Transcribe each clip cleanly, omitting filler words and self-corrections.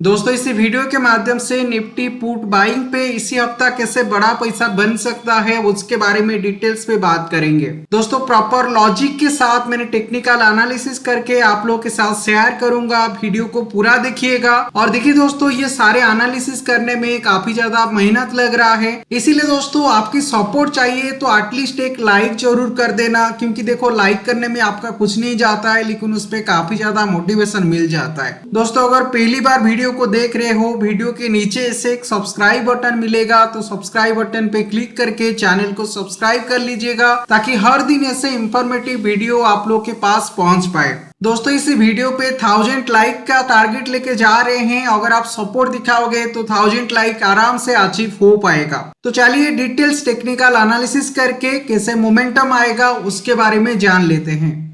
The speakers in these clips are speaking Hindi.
दोस्तों इसी वीडियो के माध्यम से निफ्टी पुट बाइंग पे इसी हफ्ता कैसे बड़ा पैसा बन सकता है उसके बारे में डिटेल्स पे बात करेंगे। दोस्तों प्रॉपर लॉजिक के साथ मैंने टेक्निकल एनालिसिस करके आप लोगों के साथ शेयर करूंगा। वीडियो को पूरा देखिएगा। और देखिए दोस्तों ये सारे एनालिसिस करने में काफी ज्यादा मेहनत लग रहा है, इसीलिए दोस्तों आपकी सपोर्ट चाहिए तो एटलीस्ट एक लाइक जरूर कर देना, क्योंकि देखो लाइक करने में आपका कुछ नहीं जाता है लेकिन उस पर काफी ज्यादा मोटिवेशन मिल जाता है। दोस्तों अगर पहली बार वीडियो को देख रहे हो, वीडियो के नीचे ऐसे एक सब्सक्राइब बटन मिलेगा तो सब्सक्राइब बटन पे क्लिक करके चैनल को सब्सक्राइब कर लीजिएगा, ताकि हर दिन ऐसे इंफॉर्मेटिव वीडियो आप लोग के पास पहुंच पाए। दोस्तों इस वीडियो पे 1000 लाइक का टारगेट लेके जा रहे हैं। अगर आप सपोर्ट दिखाओगे तो 1000 लाइक आराम से अचीव हो पाएगा। तो चलिए डिटेल्स टेक्निकल एनालिसिस करके कैसे मोमेंटम आएगा उसके बारे में जान लेते हैं।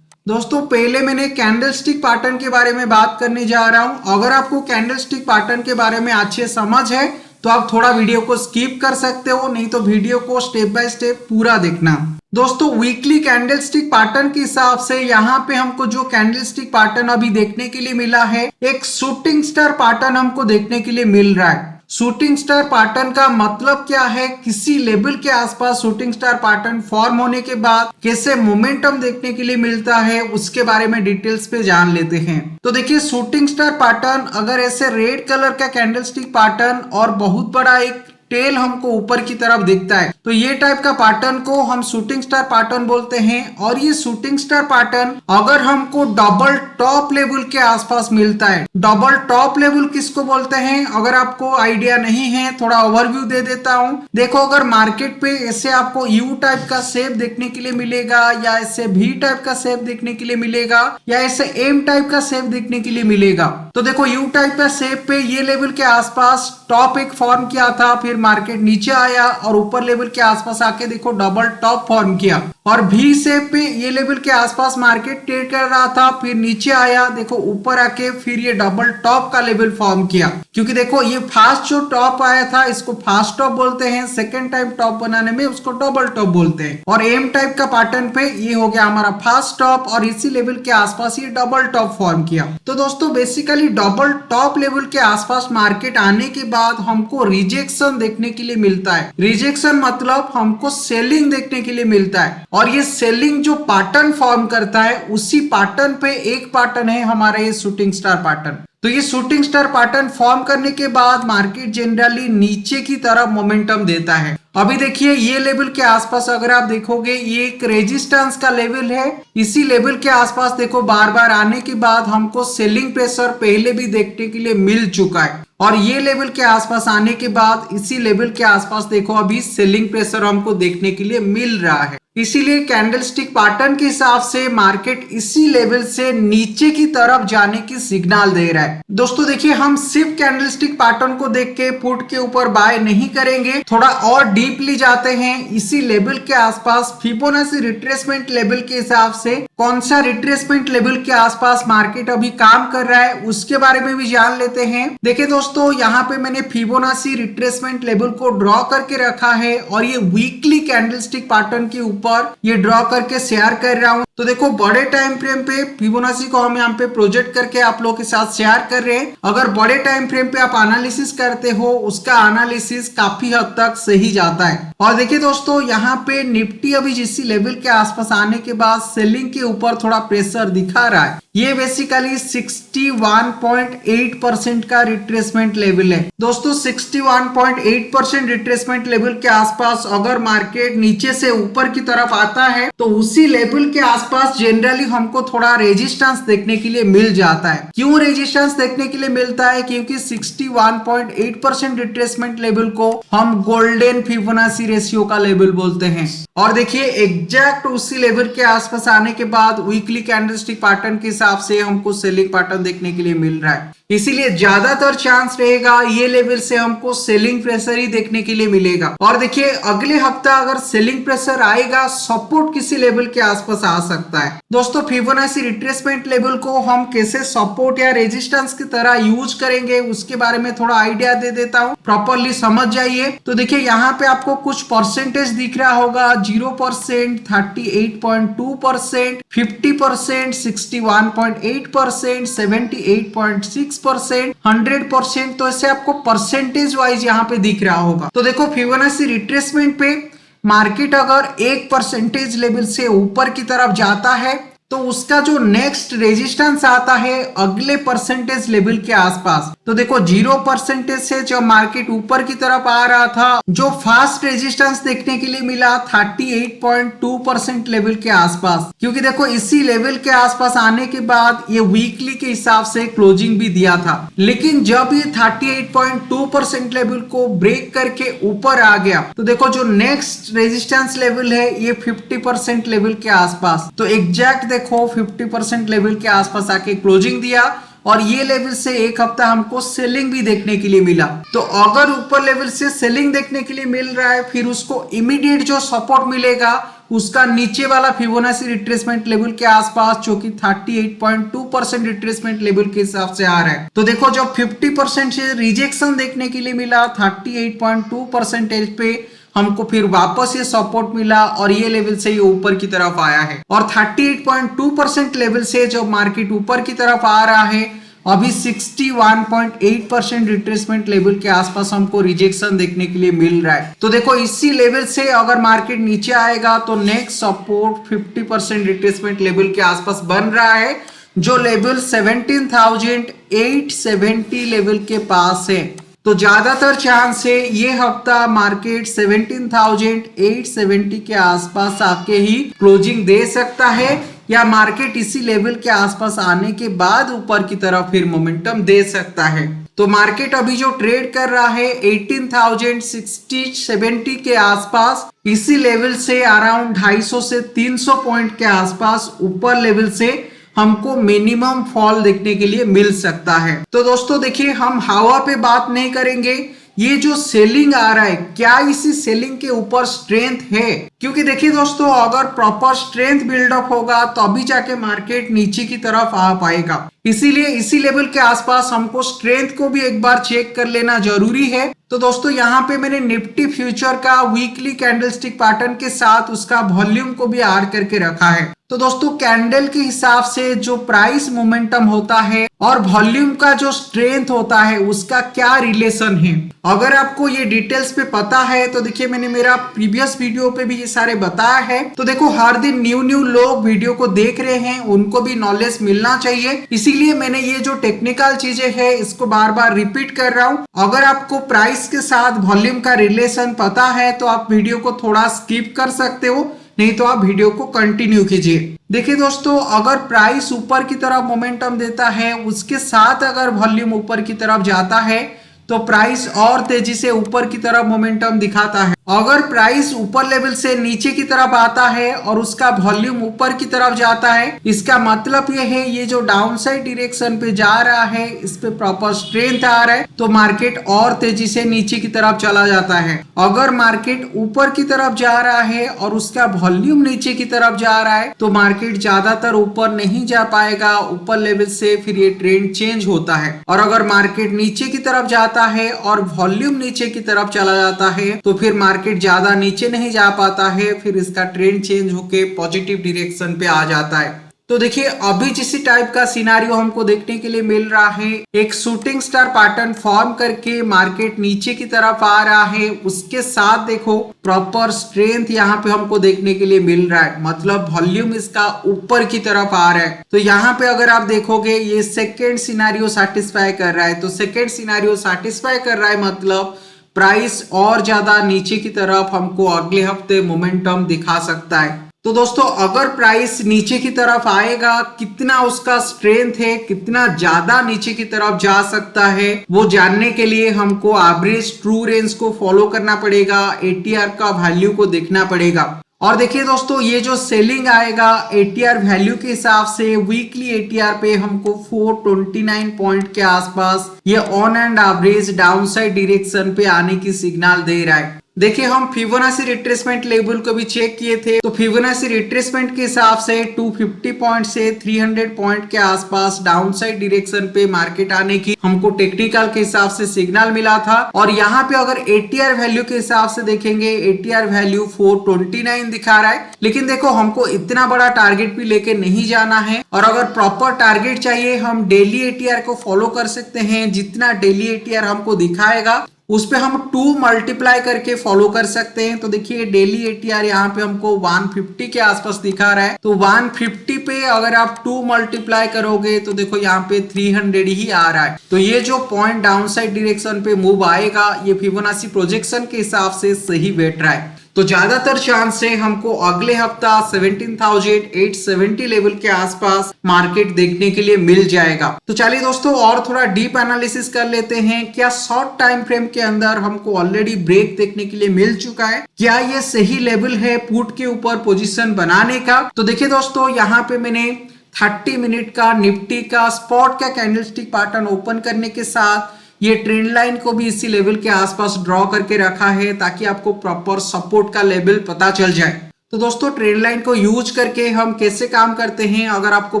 दोस्तों पहले मैंने कैंडलस्टिक पैटर्न के बारे में बात करने जा रहा हूं। अगर आपको कैंडलस्टिक पैटर्न के बारे में अच्छे समझ है तो आप थोड़ा वीडियो को स्किप कर सकते हो, नहीं तो वीडियो को स्टेप बाय स्टेप पूरा देखना। दोस्तों वीकली कैंडलस्टिक पैटर्न के हिसाब से यहाँ पे हमको जो कैंडलस्टिक पैटर्न अभी देखने के लिए मिला है, एक शूटिंग स्टार पैटर्न हमको देखने के लिए मिल रहा है। शूटिंग स्टार पैटर्न का मतलब क्या है? किसी लेवल के आसपास शूटिंग स्टार पैटर्न फॉर्म होने के बाद कैसे मोमेंटम देखने के लिए मिलता है उसके बारे में डिटेल्स पे जान लेते हैं। तो देखिए शूटिंग स्टार पैटर्न अगर ऐसे रेड कलर का कैंडलस्टिक पैटर्न और बहुत बड़ा एक टेल हमको ऊपर की तरफ दिखता है तो ये टाइप का पैटर्न को हम शूटिंग स्टार पैटर्न बोलते हैं। और ये शूटिंग स्टार पैटर्न अगर हमको डबल टॉप लेवल के आसपास मिलता है, डबल टॉप लेवल किसको बोलते हैं अगर आपको आइडिया नहीं है थोड़ा ओवरव्यू दे देता हूं। देखो अगर मार्केट पे ऐसे आपको यू टाइप का शेप देखने के लिए मिलेगा, या ऐसे भी टाइप का शेप देखने के लिए मिलेगा, या ऐसे एम टाइप का शेप देखने के लिए मिलेगा, तो देखो यू टाइप का शेप पे ये लेवल के आसपास टॉप एक फॉर्म किया था, फिर मार्केट नीचे आया और ऊपर लेवल के आसपास आके देखो डबल टॉप फॉर्म किया। और भी शेप पे ये लेवल के आसपास मार्केट ट्रेड कर रहा था, फिर नीचे आया देखो ऊपर आके फिर ये डबल टॉप का लेवल फॉर्म किया। क्योंकि देखो ये फास्ट जो टॉप आया था इसको फास्ट टॉप बोलते हैं, सेकंड टाइम टॉप बनाने में उसको डबल टॉप बोलते हैं। और एम टाइप का पैटर्न पे ये हो गया हमारा फास्ट टॉप और इसी लेवल के आसपास ये डबल टॉप फॉर्म किया। तो दोस्तों बेसिकली डबल टॉप लेवल के आसपास मार्केट आने के बाद हमको रिजेक्शन देखने के लिए मिलता है। रिजेक्शन मतलब हमको सेलिंग देखने के लिए मिलता है। और ये सेलिंग जो पैटर्न फॉर्म करता है उसी पैटर्न पे एक पैटर्न है हमारा ये शूटिंग स्टार पैटर्न। तो ये शूटिंग स्टार पैटर्न फॉर्म करने के बाद मार्केट जनरली नीचे की तरफ मोमेंटम देता है। अभी देखिए ये लेवल के आसपास अगर आप देखोगे ये एक रेजिस्टेंस का लेवल है। इसी लेवल के आसपास देखो बार बार आने के बाद हमको सेलिंग प्रेशर पहले भी देखने के लिए मिल चुका है। और ये लेवल के आसपास आने के बाद इसी लेवल के आसपास देखो अभी सेलिंग प्रेशर हमको देखने के लिए मिल रहा है। इसीलिए कैंडलस्टिक पैटर्न के हिसाब से मार्केट इसी लेवल से नीचे की तरफ जाने की सिग्नल दे रहा है। दोस्तों देखिए हम सिर्फ कैंडलस्टिक पैटर्न को देख के पुट के ऊपर बाय नहीं करेंगे, थोड़ा और डीपली जाते हैं। इसी लेवल के आसपास फिबोनाची रिट्रेसमेंट लेवल के हिसाब से कौन सा रिट्रेसमेंट लेवल के आसपास मार्केट अभी काम कर रहा है उसके बारे में भी जान लेते हैं। देखिए दोस्तों यहाँ पे मैंने फिबोनाची रिट्रेसमेंट लेवल को ड्रॉ करके रखा है और ये वीकली कैंडलस्टिक पैटर्न के ऊपर ये ड्रॉ करके शेयर कर रहा हूं। तो देखो बड़े टाइम फ्रेम पे फिबोनाची को हम यहाँ पे प्रोजेक्ट करके आप लोगों के साथ शेयर कर रहे हैं। अगर बड़े टाइम फ्रेम पे आप एनालिसिस करते हो उसका एनालिसिस काफी हद तक सही जाता है। और देखिए दोस्तों यहाँ पे निफ्टी अभी जिस लेवल के आसपास आने के बाद सेलिंग के ऊपर थोड़ा प्रेशर दिखा रहा है। ये बेसिकली 61.8% का रिट्रेसमेंट लेवल है। दोस्तों 61.8% रिट्रेसमेंट लेवल के आसपास अगर मार्केट नीचे से ऊपर की तरफ आता है तो उसी लेवल के आसपास जनरली हमको थोड़ा रेजिस्टेंस देखने के लिए मिल जाता है। क्यों रेजिस्टेंस देखने के लिए मिलता है? क्योंकि 61.8% रिट्रेसमेंट लेवल को हम गोल्डन फिबोनाची रेशियो का लेवल बोलते हैं। और देखिए एग्जैक्ट उसी लेवल के आसपास आने के बाद वीकली कैंडलस्टिक पैटर्न के हिसाब से हमको सेलिंग पैटर्न देखने के लिए मिल रहा है। इसीलिए ज्यादातर चांस रहेगा ये लेवल से हमको सेलिंग प्रेशर ही देखने के लिए मिलेगा। और देखिए अगले हफ्ता अगर सेलिंग प्रेशर आएगा सपोर्ट किसी लेवल के आसपास आ सकता है। दोस्तों फिबोनाची रिट्रेसमेंट लेवल को हम कैसे सपोर्ट या रेजिस्टेंस की तरह यूज करेंगे उसके बारे में थोड़ा आइडिया दे देता हूँ, प्रॉपरली समझ जाइए। तो देखिए यहाँ पे आपको कुछ परसेंटेज दिख रहा होगा, 0%, 38.2%, 50%, 61.8%, 78.6%, 6%, 100%, तो ऐसे आपको परसेंटेज वाइज यहाँ पे दिख रहा होगा। तो देखो फिबोनाची रिट्रेसमेंट पे मार्केट अगर 1% लेवल से ऊपर की तरफ जाता है तो उसका जो नेक्स्ट रेजिस्टेंस आता है अगले परसेंटेज लेवल के आसपास। तो देखो 0% से जब मार्केट ऊपर की तरफ आ रहा था, जो फास्ट रेजिस्टेंस देखने के लिए मिला 38.2% लेवल के आसपास, क्योंकि देखो इसी लेवल के आसपास आने के बाद ये वीकली के हिसाब से क्लोजिंग भी दिया था। लेकिन जब ये 38.2% लेवल को ब्रेक करके ऊपर आ गया तो देखो जो नेक्स्ट रेजिस्टेंस लेवल है ये 50% लेवल के आसपास, तो एग्जैक्ट देखो 50% लेवल के आसपास आके क्लोजिंग दिया और ये लेवल से एक हफ्ता हमको सेलिंग भी देखने के लिए मिला। तो अगर ऊपर लेवल से सेलिंग देखने के लिए मिल रहा है, फिर उसको इमीडिएट जो सपोर्ट मिलेगा उसका नीचे वाला फिबोनाची रिट्रेसमेंट लेवल के आसपास, जो कि 38.2% रिट्रेसमेंट लेवल के हिसाब से आ रहा है। तो देखो जब 50% से रिजेक्शन देखने के लिए मिला 38.2% पे, हमको फिर वापस ये सपोर्ट मिला और ये लेवल से ये ऊपर की तरफ आया है। और 38.2% लेवल से जब मार्केट ऊपर की तरफ आ रहा है, अभी 61.8% रिट्रेसमेंट लेवल के आसपास हमको रिजेक्शन देखने के लिए मिल रहा है। तो देखो इसी लेवल से अगर मार्केट नीचे आएगा तो नेक्स्ट सपोर्ट 50% रिट्रेसमेंट लेवल के आसपास बन रहा है, जो लेवल 17,870 लेवल के पास है। तो ज्यादातर चांस है ये हफ्ता मार्केट 17,870 के आसपास आके ही क्लोजिंग दे सकता है, या मार्केट इसी लेवल के आसपास आने के बाद ऊपर की तरफ फिर मोमेंटम दे सकता है। तो मार्केट अभी जो ट्रेड कर रहा है 18,060-70 के आसपास, इसी लेवल से अराउंड 250 से 300 पॉइंट के आसपास ऊपर लेवल से हमको मिनिमम फॉल देखने के लिए मिल सकता है। तो दोस्तों देखिए, हम हवा पे बात नहीं करेंगे, ये जो सेलिंग आ रहा है क्या इसी सेलिंग के ऊपर स्ट्रेंथ है? क्योंकि देखिए दोस्तों, अगर प्रॉपर स्ट्रेंथ बिल्डअप होगा तो अभी जाके मार्केट नीचे की तरफ आ पाएगा। इसीलिए इसी लेवल के आसपास हमको स्ट्रेंथ को भी एक बार चेक कर लेना जरूरी है। तो दोस्तों यहाँ पे मैंने निफ्टी फ्यूचर का वीकली कैंडलस्टिक पैटर्न के साथ उसका वॉल्यूम को भी ऐड करके रखा है। तो दोस्तों कैंडल के हिसाब से जो प्राइस मोमेंटम होता है और वॉल्यूम का जो स्ट्रेंथ होता है उसका क्या रिलेशन है, अगर आपको ये डिटेल्स पे पता है तो देखिए मैंने मेरा प्रीवियस वीडियो पे भी ये सारे बताया है। तो देखो हर दिन न्यू लोग वीडियो को देख रहे हैं, उनको भी नॉलेज मिलना चाहिए, इसीलिए मैंने ये जो टेक्निकल चीजें है इसको बार बार रिपीट कर रहा हूँ। अगर आपको प्राइस के साथ वॉल्यूम का रिलेशन पता है तो आप वीडियो को थोड़ा स्किप कर सकते हो, नहीं तो आप वीडियो को कंटिन्यू कीजिए। देखिए दोस्तों, अगर प्राइस ऊपर की तरफ मोमेंटम देता है, उसके साथ अगर वॉल्यूम ऊपर की तरफ जाता है तो प्राइस और तेजी से ऊपर की तरफ मोमेंटम दिखाता है। अगर प्राइस ऊपर लेवल से नीचे की तरफ आता है और उसका वॉल्यूम ऊपर की तरफ जाता है, इसका मतलब ये है ये जो डाउन साइड डायरेक्शन पे जा रहा है इस पे प्रॉपर स्ट्रेंथ आ रहा है, तो मार्केट और तेजी से नीचे की तरफ चला जाता है। अगर मार्केट ऊपर की तरफ जा रहा है और उसका वॉल्यूम नीचे की तरफ जा रहा है तो मार्केट ज्यादातर ऊपर नहीं जा पाएगा ऊपर लेवल से, फिर ये ट्रेंड चेंज होता है। और अगर मार्केट नीचे की तरफ जाता है और वॉल्यूम नीचे की तरफ चला जाता है तो फिर मार्केट ज्यादा नीचे नहीं जा पाता है, फिर इसका ट्रेंड चेंज होके पॉजिटिव डायरेक्शन पे आ जाता है। तो देखिए अभी जिस टाइप का सिनारियो हमको देखने के लिए मिल रहा है, एक शूटिंग स्टार पैटर्न फॉर्म करके मार्केट नीचे की तरफ आ रहा है, उसके साथ देखो प्रॉपर स्ट्रेंथ यहाँ पे हमको देखने के लिए मिल रहा है, मतलब वॉल्यूम इसका ऊपर की तरफ आ रहा है। तो यहाँ पे अगर आप देखोगे ये सेकेंड सिनारियो सेटिस्फाई कर रहा है, तो सेकेंड सिनारियो सेटिस्फाई कर रहा है मतलब प्राइस और ज्यादा नीचे की तरफ हमको अगले हफ्ते मोमेंटम दिखा सकता है। तो दोस्तों अगर प्राइस नीचे की तरफ आएगा, कितना उसका स्ट्रेंथ है, कितना ज्यादा नीचे की तरफ जा सकता है, वो जानने के लिए हमको एवरेज ट्रू रेंज को फॉलो करना पड़ेगा, एटीआर का वैल्यू को देखना पड़ेगा। और देखिए दोस्तों, ये जो सेलिंग आएगा एटीआर वैल्यू के हिसाब से वीकली एटीआर पे हमको 429 पॉइंट के आसपास ये on and average downside direction पे आने की सिग्नल दे रहा है। देखिए हम फिबोनाची रिट्रेसमेंट लेवल को भी चेक किए थे, तो फिबोनाची रिट्रेसमेंट के हिसाब से 250 पॉइंट से 300 पॉइंट के आसपास डाउनसाइड डायरेक्शन पे मार्केट आने की हमको टेक्निकल के हिसाब से सिग्नल मिला था। और यहाँ पे अगर एटीआर वैल्यू के हिसाब से देखेंगे, एटीआर वैल्यू 429 दिखा रहा है। लेकिन देखो हमको इतना बड़ा टारगेट भी लेके नहीं जाना है, और अगर प्रॉपर टारगेट चाहिए हम डेली एटीआर को फॉलो कर सकते हैं। जितना डेली एटीआर हमको दिखाएगा उस पे हम 2 मल्टीप्लाई करके फॉलो कर सकते हैं। तो देखिए डेली एटीआर यहाँ पे हमको 150 के आसपास दिखा रहा है, तो 150 पे अगर आप 2 मल्टीप्लाई करोगे तो देखो यहाँ पे 300 ही आ रहा है। तो ये जो पॉइंट डाउनसाइड डायरेक्शन पे मूव आएगा ये फिबोनाची प्रोजेक्शन के हिसाब से सही बैठ रहा है। तो ज्यादातर चांस है हमको अगले हफ्ता 17,870 लेवल के आसपास मार्केट देखने के लिए मिल जाएगा। तो चलिए दोस्तों और थोड़ा डीप एनालिसिस कर लेते हैं। क्या शॉर्ट टाइम फ्रेम के अंदर हमको ऑलरेडी ब्रेक देखने के लिए मिल चुका है? क्या ये सही लेवल है पुट के ऊपर पोजीशन बनाने का? तो देखिए दोस्तों यहाँ पे मैंने 30 मिनट का निफ्टी का स्पॉट का कैंडलस्टिक पैटर्न ओपन करने के साथ ये ट्रेंड लाइन को भी इसी लेवल के आसपास ड्रॉ करके रखा है ताकि आपको प्रॉपर सपोर्ट का लेवल पता चल जाए। तो दोस्तों ट्रेंड लाइन को यूज करके हम कैसे काम करते हैं अगर आपको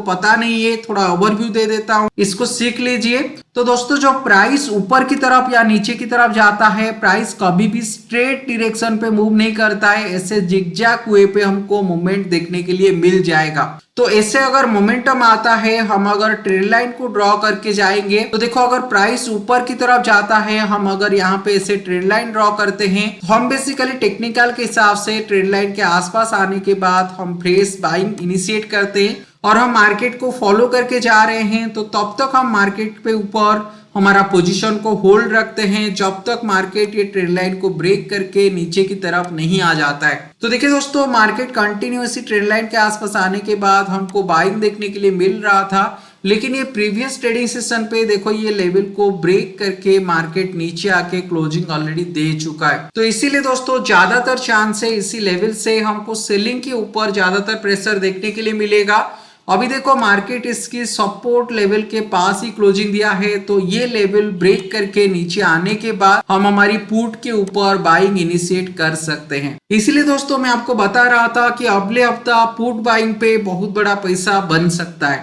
पता नहीं है, थोड़ा ओवरव्यू दे देता हूं, इसको सीख लीजिए। तो दोस्तों जो प्राइस ऊपर की तरफ या नीचे की तरफ जाता है, प्राइस कभी भी स्ट्रेट डायरेक्शन पे मूव नहीं करता है, ऐसे जिगजैग वे पे हमको मूवमेंट देखने के लिए मिल जाएगा। तो ऐसे अगर मोमेंटम आता है, हम अगर ट्रेंड लाइन को ड्रॉ करके जाएंगे तो देखो अगर प्राइस ऊपर की तरफ जाता है, हम अगर यहाँ पे ऐसे ट्रेंड लाइन ड्रॉ करते हैं तो हम बेसिकली टेक्निकल के हिसाब से ट्रेंड लाइन के आसपास आने के बाद हम फ्रेश बाइंग इनिशिएट करते हैं और हम मार्केट को फॉलो करके जा रहे हैं। तो तब तक हम मार्केट पे ऊपर हमारा पोजीशन को होल्ड रखते हैं जब तक मार्केट ये ट्रेंड लाइन को ब्रेक करके नीचे की तरफ नहीं आ जाता है। तो देखिए दोस्तों मार्केट कंटिन्यूअसली ट्रेंड लाइन के आसपास आने के बाद हमको बाइंग देखने के लिए मिल रहा था, लेकिन ये प्रीवियस ट्रेडिंग सेशन पे देखो ये लेवल को ब्रेक करके मार्केट नीचे आके क्लोजिंग ऑलरेडी दे चुका है। तो इसीलिए दोस्तों ज्यादातर चांस है इसी लेवल से हमको सेलिंग के ऊपर ज्यादातर प्रेशर देखने के लिए मिलेगा। अभी देखो मार्केट इसकी सपोर्ट लेवल के पास ही क्लोजिंग दिया है, तो ये लेवल ब्रेक करके नीचे आने के बाद हम हमारी पुट के ऊपर बाइंग इनिशिएट कर सकते हैं। इसलिए दोस्तों मैं आपको बता रहा था कि अगले हफ्ता पुट बाइंग पे बहुत बड़ा पैसा बन सकता है।